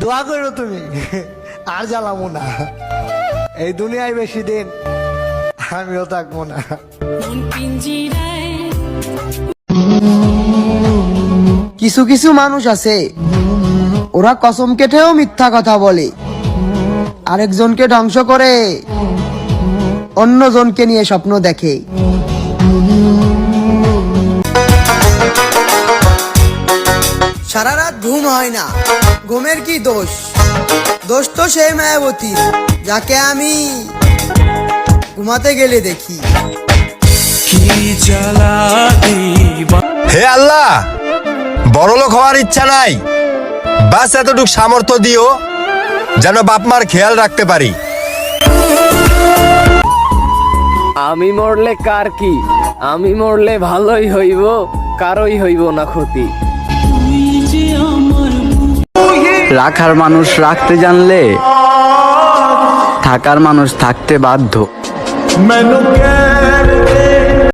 দোয়া করো তুমি, আর জ্বালাবো না। এই দুনিয়ায় বেশি দিন আমিও থাকবো না। কিছু কিছু মানুষ আছে, ওরা কসম কেটেও মিথ্যা কথা বলে, আরেকজনকে ধ্বংস করে অন্যজনকে নিয়ে স্বপ্ন দেখে। সারা রাত ঘুম হয় না, ঘুমের কি দোষ? দোষ তো সেই মায়াবতী যাকে আমি ঘুমাতে গেলে দেখি। হে আল্লাহ, বড়লোক হওয়ার ইচ্ছা নাই, বাস এতটুকু সামর্থ্য দিও যেন বাপ মার খেয়াল রাখতে পারি। আমি মরলে কার কি, আমি মরলে ভালোই হইব, কারোই হইব না ক্ষতি। রাখার মানুষ রাখতে জানলে থাকার মানুষ থাকতে বাধ্য।